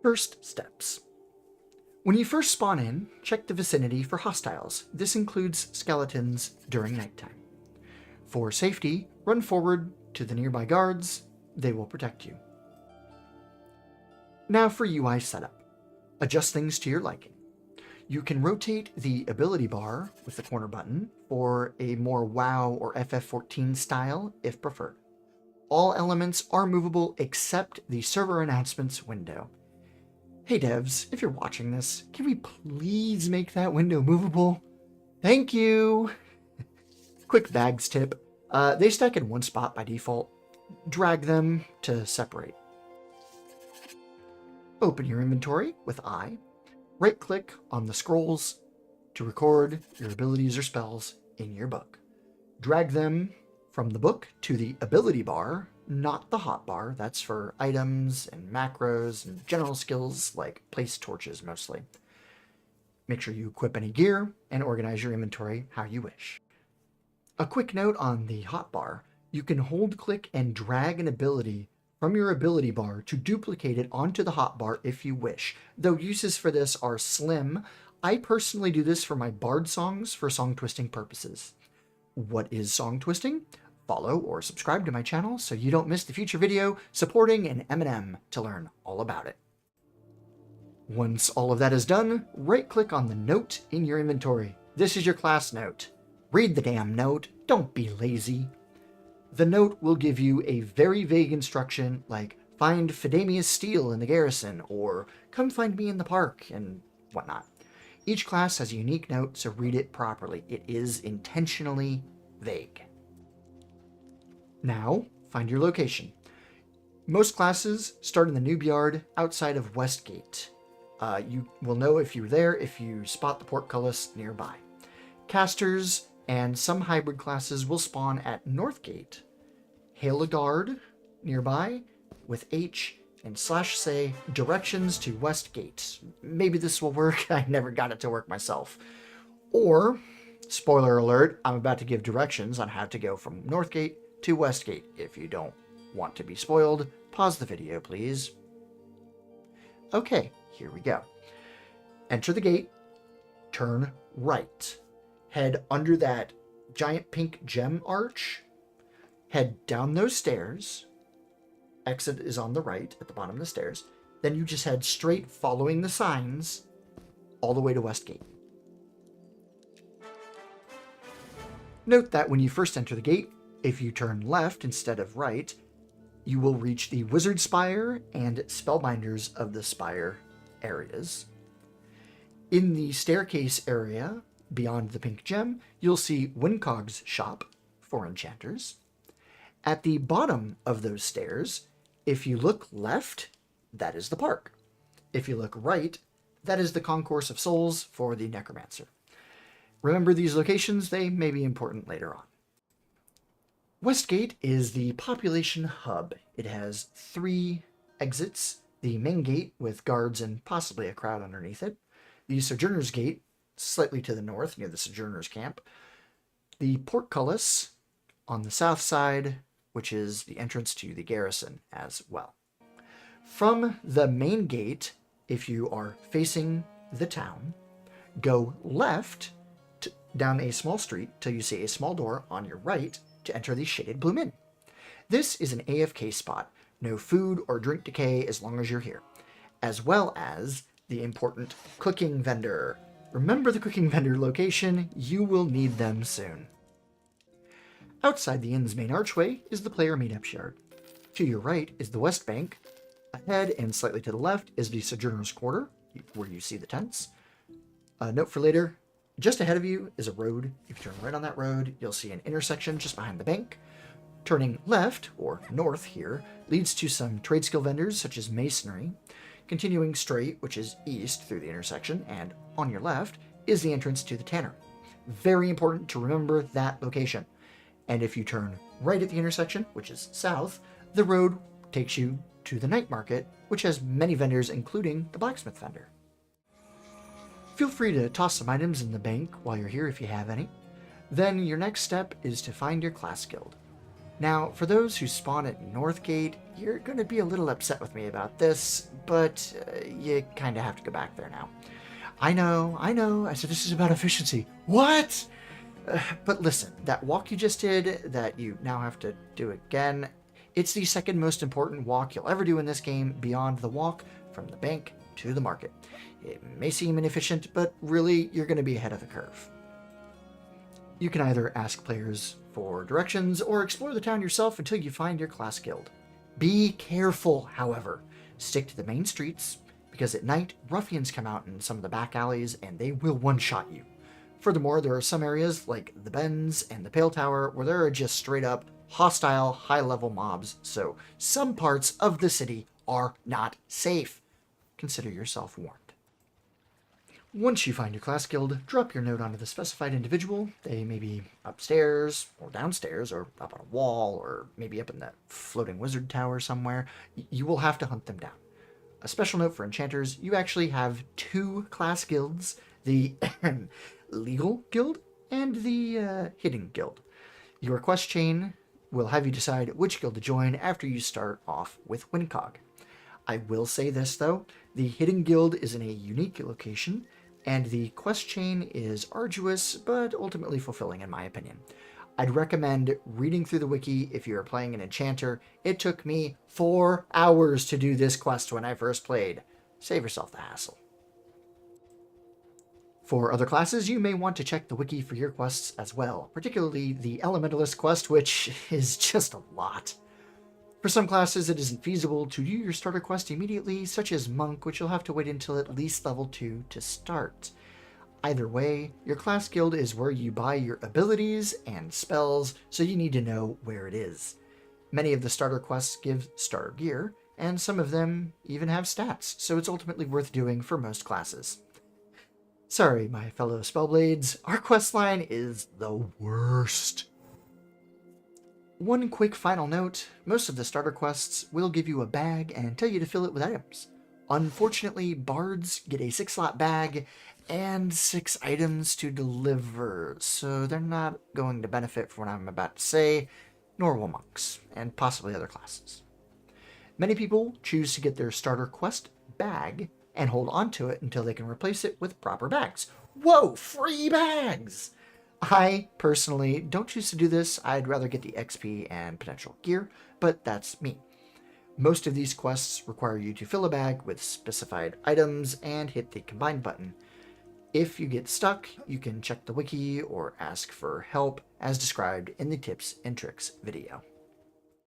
First steps. When you first spawn in, check the vicinity for hostiles. This includes skeletons during nighttime. For safety, run forward to the nearby guards. They will protect you. Now for UI setup. Adjust things to your liking. You can rotate the ability bar with the corner button for a more WoW or FF14 style if preferred. All elements are movable except the server announcements window. Hey devs, if you're watching this, can we please make that window movable? Thank you! Quick bags tip. They stack in one spot by default. Drag them to separate. Open your inventory with I. Right-click on the scrolls to record your abilities or spells in your book. Drag them from the book to the ability bar, not the hotbar. That's for items and macros and general skills like place torches mostly. Make sure you equip any gear and organize your inventory how you wish. A quick note on the hotbar. You can hold, click, and drag an ability from your ability bar to duplicate it onto the hotbar if you wish. Though uses for this are slim, I personally do this for my bard songs for song twisting purposes. What is song twisting? Follow or subscribe to my channel so you don't miss the future video supporting an MNM to learn all about it. Once all of that is done, right-click on the note in your inventory. This is your class note. Read the damn note, don't be lazy. The note will give you a very vague instruction like, find Fidemius Steel in the garrison, or come find me in the park, and whatnot. Each class has a unique note, so read it properly. It is intentionally vague. Now, find your location. Most classes start in the noob yard outside of Westgate. You will know if you're there if you spot the portcullis nearby. Casters and some hybrid classes will spawn at Northgate. Hail a guard nearby with H and /say directions to Westgate. Maybe this will work. I never got it to work myself. Or, spoiler alert, I'm about to give directions on how to go from Northgate to Westgate. If you don't want to be spoiled, pause the video, please. Okay, here we go. Enter the gate, turn right. Head under that giant pink gem arch, head down those stairs, exit is on the right at the bottom of the stairs, then you just head straight following the signs all the way to Westgate. Note that when you first enter the gate, if you turn left instead of right, you will reach the Wizard Spire and Spellbinders of the Spire areas. In the staircase area, beyond the pink gem, you'll see Wincog's shop for enchanters. At the bottom of those stairs, if you look left, that is the park. If you look right, that is the Concourse of Souls for the Necromancer. Remember these locations, they may be important later on. Westgate is the population hub. It has 3 exits. The main gate with guards and possibly a crowd underneath it. The Sojourner's Gate, slightly to the north near the Sojourner's Camp. The Portcullis on the south side, which is the entrance to the garrison as well. From the main gate, if you are facing the town, go left down a small street till you see a small door on your right to enter the Shaded Bloom Inn. This is an AFK spot. No food or drink decay as long as you're here. As well as the important cooking vendor. Remember the cooking vendor location, you will need them soon. Outside the inn's main archway is the player meetup yard. To your right is the West Bank. Ahead and slightly to the left is the Sojourner's Quarter, where you see the tents. A note for later, just ahead of you is a road. If you turn right on that road, you'll see an intersection just behind the bank. Turning left, or north here, leads to some trade skill vendors such as masonry. Continuing straight, which is east through the intersection, and on your left is the entrance to the tannery. Very important to remember that location. And if you turn right at the intersection, which is south, the road takes you to the night market, which has many vendors, including the blacksmith vendor. Feel free to toss some items in the bank while you're here if you have any. Then your next step is to find your class guild. Now, for those who spawn at Northgate, you're going to be a little upset with me about this, but you kind of have to go back there now. I know, I said this is about efficiency. What? But listen, that walk you just did, that you now have to do again, it's the second most important walk you'll ever do in this game beyond the walk from the bank to the market. It may seem inefficient, but really, you're going to be ahead of the curve. You can either ask players for directions or explore the town yourself until you find your class guild. Be careful, however. Stick to the main streets, because at night, ruffians come out in some of the back alleys and they will one-shot you. Furthermore, there are some areas like the Bends and the Pale Tower where there are just straight up hostile, high-level mobs, so some parts of the city are not safe. Consider yourself warned. Once you find your class guild, drop your note onto the specified individual. They may be upstairs, or downstairs, or up on a wall, or maybe up in that floating wizard tower somewhere. You will have to hunt them down. A special note for enchanters, you actually have 2 class guilds, the legal guild and the hidden guild. Your quest chain will have you decide which guild to join after you start off with Wincog. I will say this though, the hidden guild is in a unique location, and the quest chain is arduous, but ultimately fulfilling in my opinion. I'd recommend reading through the wiki if you are playing an enchanter. It took me 4 hours to do this quest when I first played. Save yourself the hassle. For other classes, you may want to check the wiki for your quests as well, particularly the Elementalist quest, which is just a lot. For some classes, it isn't feasible to do your starter quest immediately, such as Monk, which you'll have to wait until at least level 2 to start. Either way, your class guild is where you buy your abilities and spells, so you need to know where it is. Many of the starter quests give starter gear, and some of them even have stats, so it's ultimately worth doing for most classes. Sorry, my fellow Spellblades, our questline is the worst. One quick final note, most of the starter quests will give you a bag and tell you to fill it with items. Unfortunately, bards get a 6-slot bag and 6 items to deliver, so they're not going to benefit from what I'm about to say, nor will monks, and possibly other classes. Many people choose to get their starter quest bag and hold on to it until they can replace it with proper bags. Whoa, free bags! I personally don't choose to do this. I'd rather get the XP and potential gear, but that's me. Most of these quests require you to fill a bag with specified items and hit the combine button. If you get stuck, you can check the wiki or ask for help as described in the tips and tricks video.